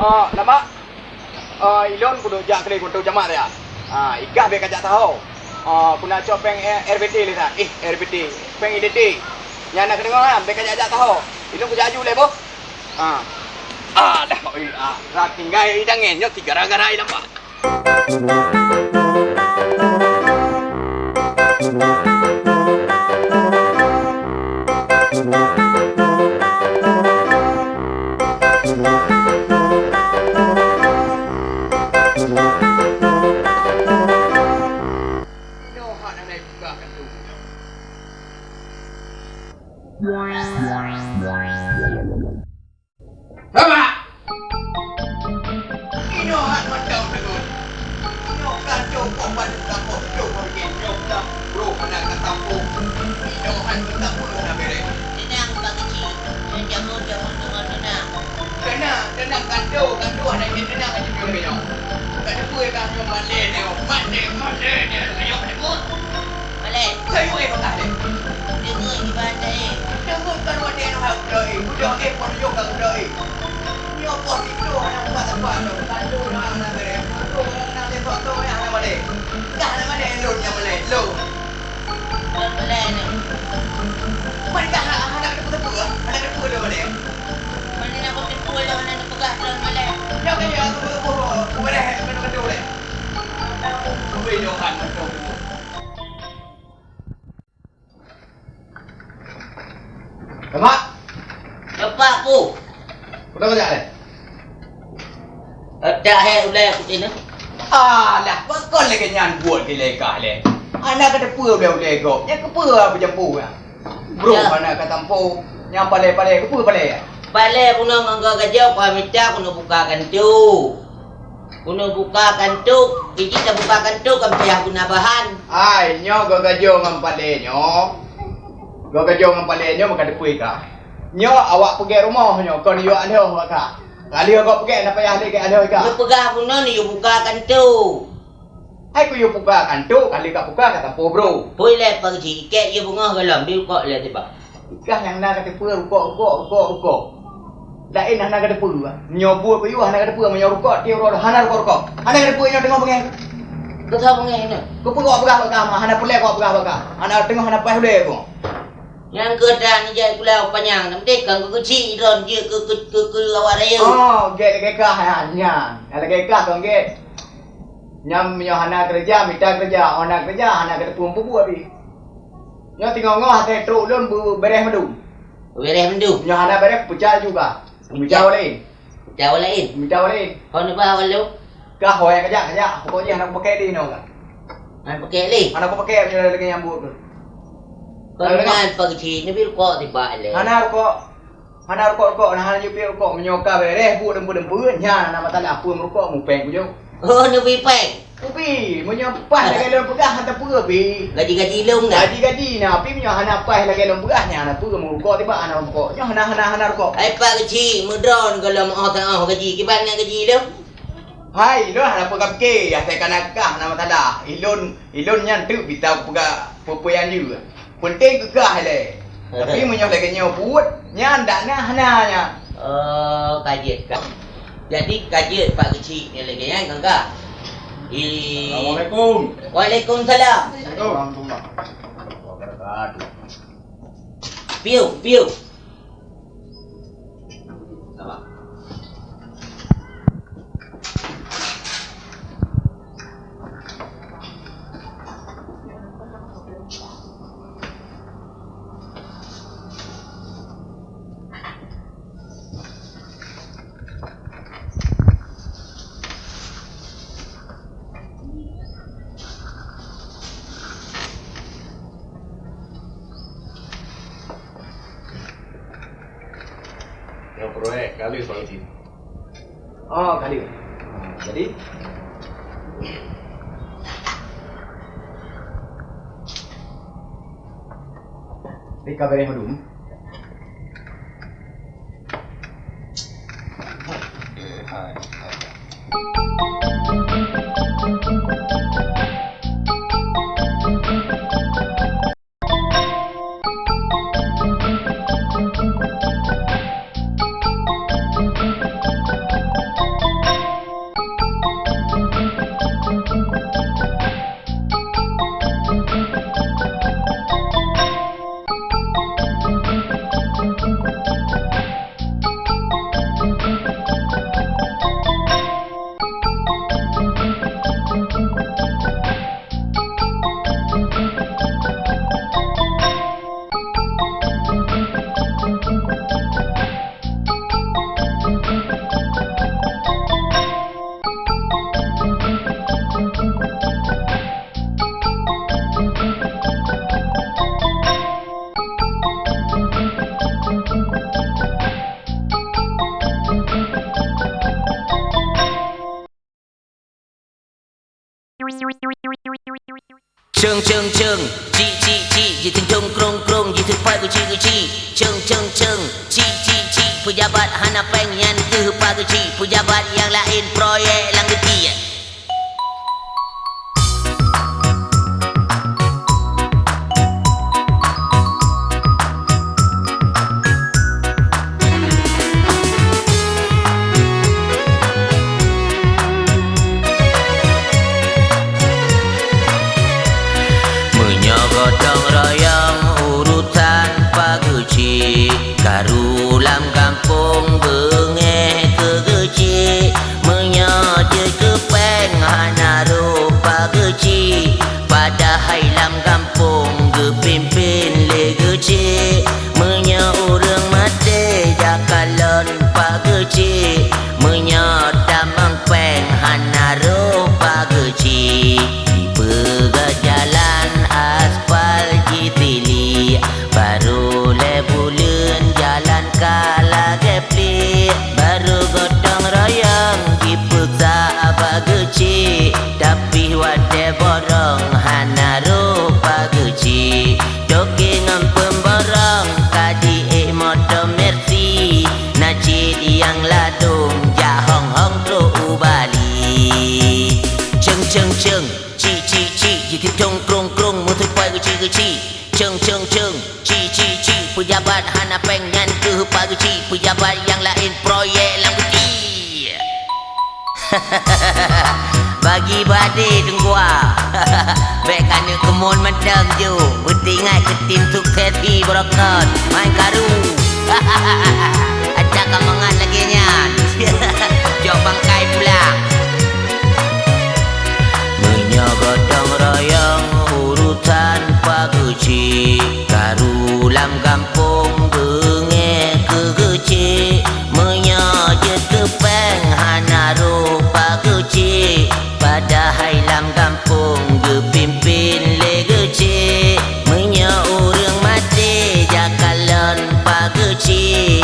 Lama. Ilon kudu jak kali kudu jamak dia. Igah be kajak tahu. Kuna copeng RBT le tak. RBT. Peng IDT. Yang nak dengar kan be kajak tahu. Ilon ku jaju le boh. Dah. Rat tinggal idangin yo tiga gara-gara nampak. Bapak! Ino hak macam tu. Ino kan cukup pada kampung cukup kita dah bro mana kata pun. Ino hak kita pun dah beres. Tenang Pak Kecil. Jangan tenang. Tenang kandu ada yang tenang aja dulu yo. Tak ada puai kan yo male ni. Male ni. Yo ni. Malay. Saya boleh pakai ni. Dengar di bandai. Jangan kan wadi no hak doi. Budak pun yo kan doi. Yo pun itu yang buat apa tu. Kandu nak beres. Bro nak dia foto yang male. Dah male lo yang male. Lo. Malay ni. Mereka ada apa? Ada apa dia male? Mana nak kau tipu lah, mana nak pegang dalam Malay. Yo kan yo tu beres kena kandu le. Boleh yo kan tu. Mak. Cepat pu. Udah kerja le? Dah ulai aku sini. Lah, kau lagi nyan buat ke lekah le. Anak kata pua boleh go. Ya ke pua apa jampu ya. Bro, anak kata tampu. Yang palai ke pua palai. Balai kuna ngangga kerja kau minta kuna bukakan tu. Kuna bukakan tu. Biji tak bukakan tu kau mesti guna bahan. Ai, nyo go gajo ngam palai nyo. Go gajo ngam palai nyo maka depui ka. Nyo awak pergi rumah nyo kau ni yo ada ka. Kali kau pergi nak payah lagi ada ka. Lu pegang kuna ni you bukakan tu. Hai ku yo buka kan tu kali ka buka kata po bro. Boleh pergi ikat you bunga galam dia kau lihat tiba. Ikah yang nak kata pua rukok. Dah nak kata pua. Nyo pua ku yo nak kata pua menyo rukok dia ro hana rukok. Hana kata pua nyo tengok pengen. Kau tahu bunga ni? Ku pegak mah hana pulai kau pegak. Hana tengok hana pas boleh ku. Yang kedua ni jadi pulau panjang. Nanti kau kecil ron dia ke awak raya. Get kekah hanya. Ada kekah kau get. Nyam menyo hana kerja, minta kerja, hana kata pua buat abi. Nyo tengok ngoh hati truk lun beres madu. Beres mendu. Nyo hana beres pucal juga. Pucal lain. Jauh lain. Kau ni bawa lu. Kah hoy kajak. Pokoknya anak pakai di no kan. Han pakai li. Anak pakai punya lagi yang buat tu. Kau dengan pergi ni bil kau tiba le. Hana rokok, hana jupi rokok menyoka beres bu dempu nya nama tak apa merokok mupeng ku jo. Oh ni peng. Upi menyopas lagi lon pegah hantar pura pi. Gaji lung dah. Gaji na pi menyo hana pas lagi lon pegah nya hana pura merokok tiba hana rokok. Nyo hana rokok. Ai pak gaji mudron kalau mau tengah gaji kiban dengan gaji lu. Hai, lo hana pegah ke ya saya kanakah nama tak ilon nyan tu kita pegah pupuyan juga. Penting kekah le. Tapi menyo lagi nyo buat nyan dak nah hana nya. Oh, kajet kan. Jadi kajet pak kecil ni lagi kan kakak. Assalamualaikum. Waalaikumsalam. Warahmatullahi wabarakatuh. Piu. Sama. Yang proyek kali soal sini. Kali. Jadi Rika beres madum. Cheng cheng cheng, chi chi chi, ji ting tong krong krong, ji tu pai guci guci. Cheng cheng cheng, chi chi chi, pejabat hana pengen ke paguci, pejabat yang lain proyek langgeti. Gotong royong urutan paguci, karulam kampung bengeh kegeci, menyaje kepeng hana rupa geci, pada hailam kampung gepimpin legeci, menya urang mate jakalon pageci, menya damang peng hana rupa geci, dipegat jalan aspal jitili, baru lebulen jalan kala gepli, baru gotong royong dipeksa abageci, tapi wade borong hana rupa geci, dokengan pemborong kadi motor mercy, najid yang ladung jahong hong tro ubali. Cheng cheng cheng, chi chi chi, jikit tong krong krong, mutu pai guci guci. Cheng cheng cheng, chi chi chi, pejabat hana pengen ke paguci, pejabat yang lain proyek langgeti. Bagi badai denggua, baik kena kemun medang je, bertingai ke tim sukses di berokot, main karu. Acak kamangan lagi nyan, jauh bangkai pulang. Gotong royong urutan paguci, karulam kampung bengeh kegeci, menyaje kepeng hana rupa geci, pada hailam kampung gepimpin legeci, menya urang mati jakalon pageci,